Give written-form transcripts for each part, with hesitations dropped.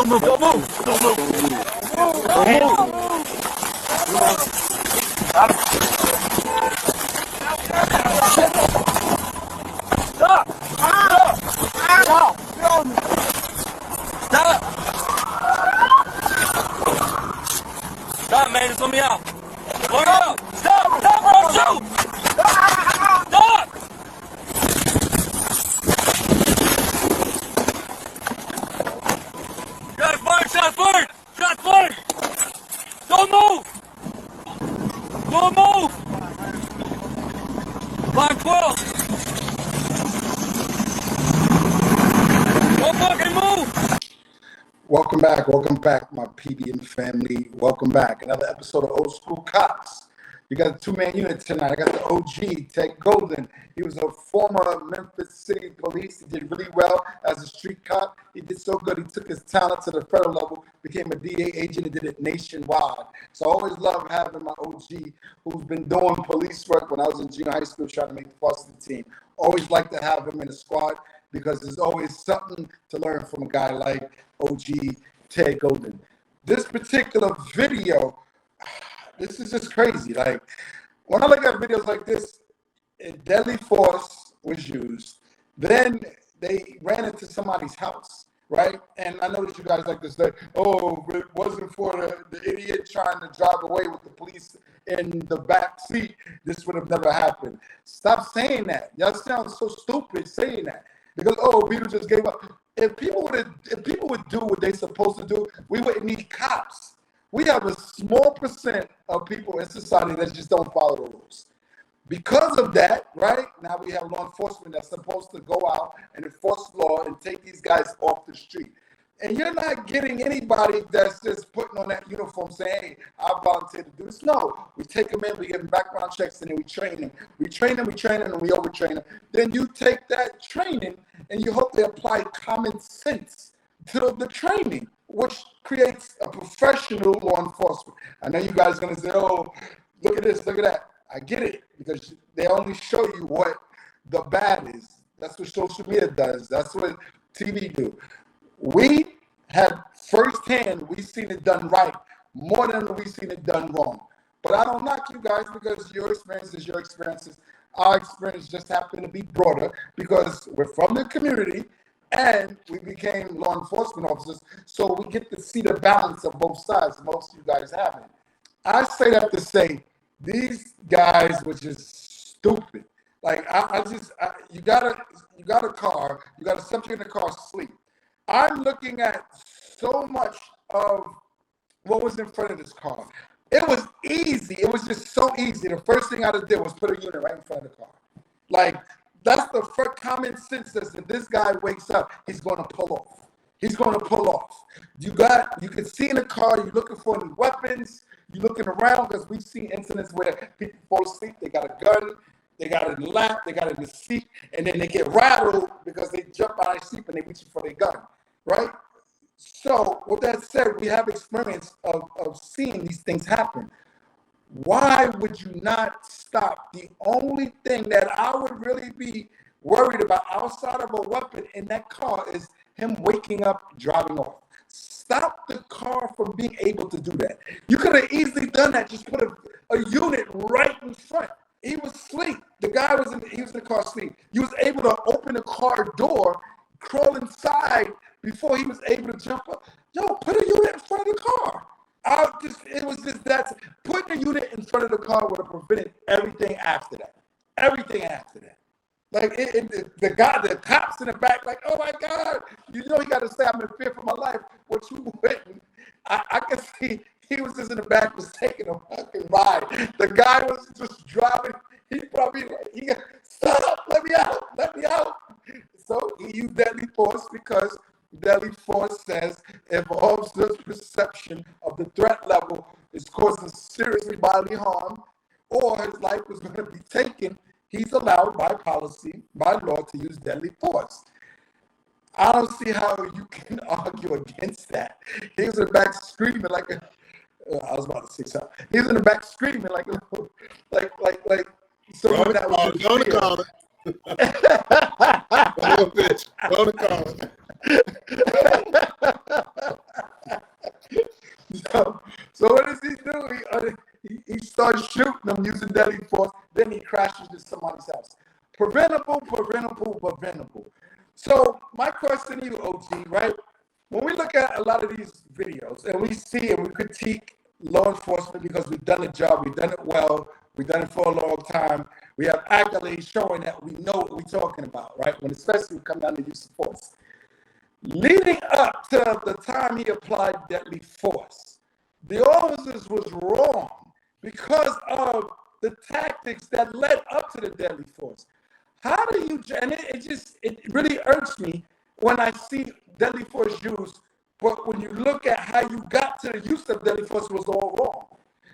move. Don't move. Don't move. Don't move. Stop. Stop. Stop. Stop, man. Just let me out. Let me out. Stop. Stop, bro. Shoot. Stop. Shots fired. Shots fired. Shots fired. Don't move. Don't move. 512. Don't fucking move. Welcome back, my PBN family. Welcome back. Another episode of Old School Cops. You got a two-man unit tonight. I got the OG, Ted Golden. He was a former Memphis City Police. He did really well as a street cop. He did so good. He took his talent to the federal level, became a DA agent, and did it nationwide. So I always love having my OG, who's been doing police work when I was in junior high school trying to make the varsity team. Always like to have him in the squad because there's always something to learn from a guy like OG Ted Golden. This particular video, this is just crazy. Like, when I look at videos like this, deadly force was used. Then they ran into somebody's house, right? And I know that you guys like to say, oh, if it wasn't for the idiot trying to drive away with the police in the back seat, this would have never happened. Stop saying that. Y'all sound so stupid saying that. Because, oh, people just gave up. If people would do what they're supposed to do, we wouldn't need cops. We have a small percent of people in society that just don't follow the rules. Because of that, right, now we have law enforcement that's supposed to go out and enforce law and take these guys off the street. And you're not getting anybody that's just putting on that uniform saying, hey, I volunteer to do this. No, we take them in, we give them background checks, and then we train them. We train them, and we overtrain them. Then you take that training and you hope they apply common sense to the training, which creates a professional law enforcement. I know you guys are going to say, oh, look at this, look at that. I get it, because they only show you what the bad is. That's what social media does. That's what TV do. We have firsthand, we've seen it done right more than we've seen it done wrong. But I don't knock you guys because your experience is your experiences. Our experience just happened to be broader because we're from the community and we became law enforcement officers. So we get to see the balance of both sides. Most of you guys haven't. I say that to say these guys were just stupid. Like you got a car, you got a subject in the car asleep. I'm looking at so much of what was in front of this car. It was easy. It was just so easy. The first thing I did was put a unit right in front of the car. Like, that's the first common sense that if this guy wakes up, he's going to pull off. He's going to pull off. You can see in the car, you're looking for any weapons. You're looking around because we've seen incidents where people fall asleep. They got a gun. They got it in the lap. They got it in the seat. And then they get rattled because they jump out of sleep and they reach for their gun. Right? So, with that said, we have experience of seeing these things happen. Why would you not stop? The only thing that I would really be worried about outside of a weapon in that car is him waking up, driving off. Stop the car from being able to do that. You could have easily done that. Just put a unit right in front. He was asleep. The guy was in the car asleep. He was able to open the car door, crawl inside before he was able to jump up. Yo, put a unit in front of the car. It was just that. Putting a unit in front of the car would have prevented everything after that. Everything after that. Like the cops in the back, like, oh my God, you know, he got to say I'm in fear for my life. What you wouldn't? I can see he was just in the back, was taking a fucking ride. The guy was just driving. He probably stop, let me out. So he used deadly force because deadly force says if an officer's perception of the threat level is causing serious bodily harm or his life was going to be taken, he's allowed by policy, by law, to use deadly force. I don't see how you can argue against that. He was in the back screaming like a, I was about to say something. He was in the back screaming like someone that was in fear. Don't So what does he do? He starts shooting them using deadly force. Then he crashes into somebody's house. Preventable. So my question to you, OG, right? When we look at a lot of these videos and we see and we critique law enforcement because we've done the job, we've done it well, we've done it for a long time. We have accolades showing that we know what we're talking about, right? When especially we come down to use of force. Leading up to the time he applied deadly force, the officers was wrong because of the tactics that led up to the deadly force. How do you, and it really irks me when I see deadly force used, but when you look at how you got to the use of deadly force, it was all wrong.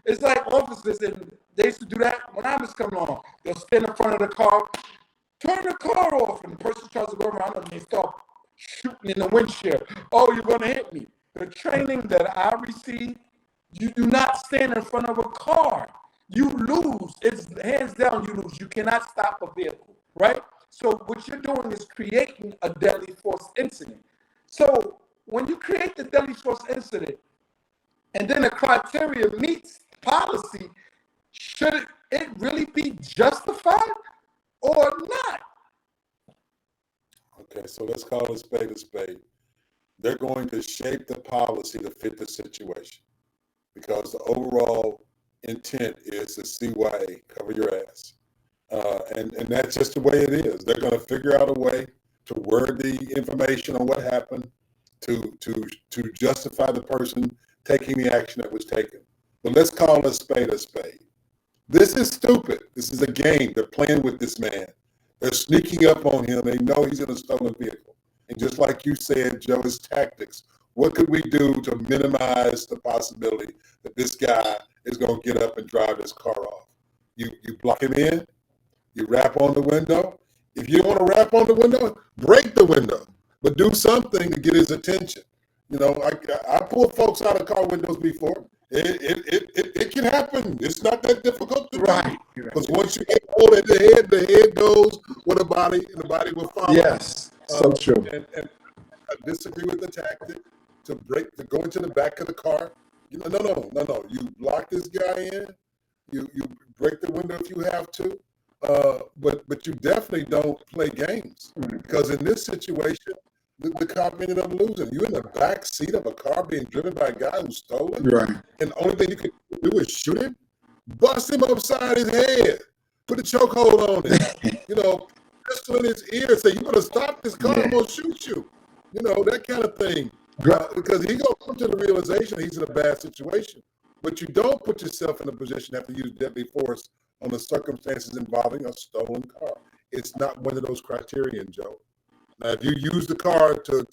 It's like officers, and they used to do that when I was coming on. They'll stand in front of the car, turn the car off, and the person tries to go around them and they start shooting in the windshield. Oh, you're going to hit me. The training that I received, you do not stand in front of a car. You lose. It's hands down, you lose. You cannot stop a vehicle, right? So what you're doing is creating a deadly force incident. So when you create the deadly force incident, and then the criteria meets policy, should it really be justified or not? Okay, so let's call a spade a spade. They're going to shape the policy to fit the situation because the overall intent is to CYA, cover your ass. And that's just the way it is. They're going to figure out a way to word the information on what happened to justify the person taking the action that was taken. But let's call a spade a spade. This is stupid. This is a game. They're playing with this man. They're sneaking up on him. They know he's in a stolen vehicle. And just like you said, Joe, it's tactics. What could we do to minimize the possibility that this guy is going to get up and drive his car off? You block him in. You rap on the window. If you don't want to rap on the window, break the window, but do something to get his attention. You know, I pulled folks out of car windows before. It can happen. It's not that difficult to do. Because once you get pulled at the head goes with the body, and the body will follow. Yes, so true. And I disagree with the tactic to go into the back of the car. You know, no. You block this guy in. You break the window if you have to. But you definitely don't play games because in this situation, the cop ended up losing. You're in the back seat of a car being driven by a guy who's stolen, right? And the only thing you can do is shoot him, bust him upside his head, put a chokehold on him, you know, pistol in his ear, say, "You better stop this car, I'm gonna shoot you," you know, that kind of thing. Because he's gonna come to the realization he's in a bad situation. But you don't put yourself in a position to have to use deadly force on the circumstances involving a stolen car. It's not one of those criterion, Joe. Now, if you use the car to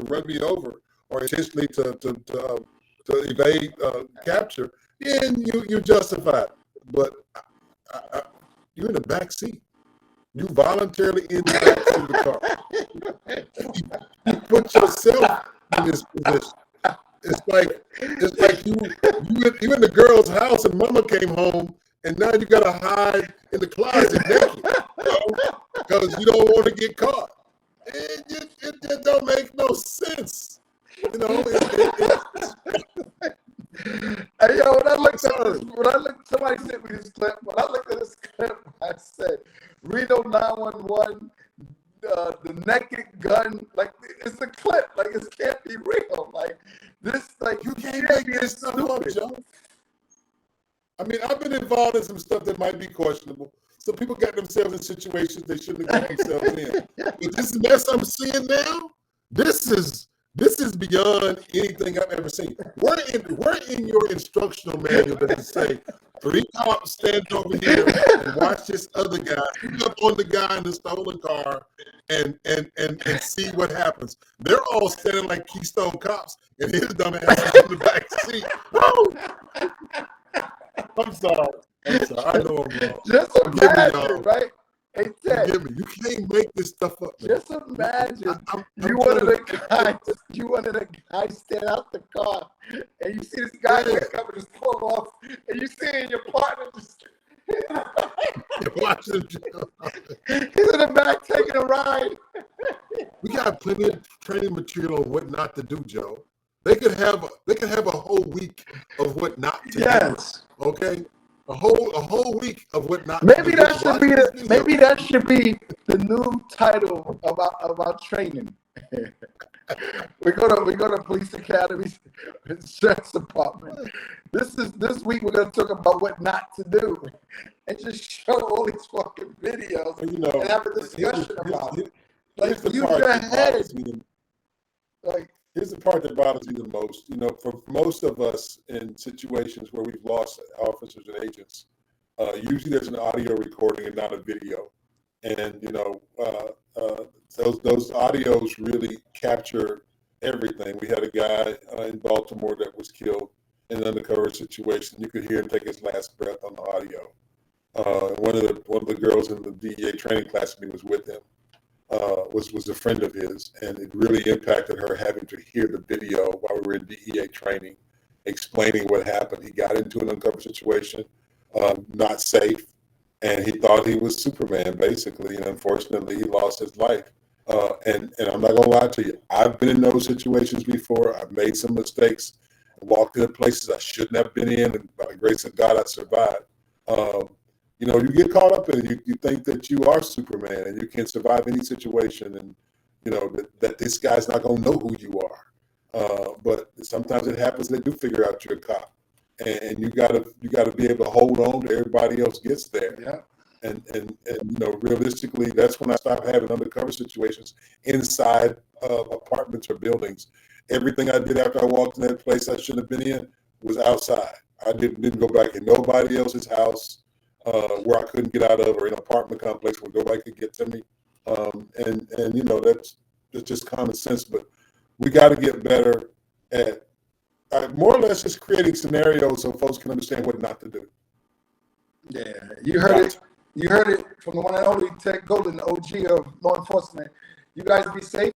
run me over or intentionally to evade capture, then you justify it. But you're in the back seat. You voluntarily in the back seat of the car. You put yourself in this position. It's like you in the girl's house and mama came home and now you gotta hide in the closet naked, because you don't want to get caught. It don't make no sense, you know. Hey, yo, somebody sent me this clip. When I looked at this clip, I said, Reno 911, the naked gun, like it's a clip, like it can't be real, like this, like you can't make this stuff up, Joe. I mean, I've been involved in some stuff that might be questionable. Some people got themselves in situations they shouldn't have got themselves in. But this mess I'm seeing now, this is beyond anything I've ever seen. Where in your instructional manual does it say 3 cops stand over here and watch this other guy pick up on the guy in the stolen car and see what happens? They're all standing like Keystone cops, and his dumb ass is in the back seat. I'm sorry. I know I'm wrong. Just imagine, right? Hey, Ted, forgive me. You can't make this stuff up, man. Just imagine you one of the guys stand out the car and you see this guy wake up and just pull off, and you see your partner just Watch him. He's in the back taking a ride. We got plenty of training material on what not to do, Joe. They could have a whole week of what not to Yes. do. Okay, a whole week of what not. Maybe to that do. should be the new title of our training. we go to police academies, sheriff's department. This week we're gonna talk about what not to do, and just show all these fucking videos and have a discussion about it. Like, use your head. Like, here's the part that bothers me the most. For most of us in situations where we've lost officers and agents, usually there's an audio recording and not a video. And those audios really capture everything. We had a guy in Baltimore that was killed in an undercover situation. You could hear him take his last breath on the audio. One of the girls in the DEA training class when he was with him was a friend of his, and it really impacted her having to hear the video while we were in DEA training, explaining what happened. He got into an uncover situation, not safe, and he thought he was Superman, basically, and unfortunately he lost his life. And I'm not gonna lie to you, I've been in those situations before. I've made some mistakes, walked into places I shouldn't have been in, and by the grace of God, I survived. You get caught up in it. You think that you are Superman and you can survive any situation, and that this guy's not gonna know who you are. But sometimes it happens. They do figure out you're a cop, and you gotta be able to hold on to everybody else gets there. Yeah. And realistically, that's when I stopped having undercover situations inside apartments or buildings. Everything I did after I walked in that place I shouldn't have been in was outside. I didn't go back in nobody else's house where I couldn't get out of, or in an apartment complex where nobody could get to me. That's just common sense. But we got to get better at more or less just creating scenarios so folks can understand what not to do. Yeah, you heard it. You heard it from the one and only Ted Golden, OG of law enforcement. You guys be safe.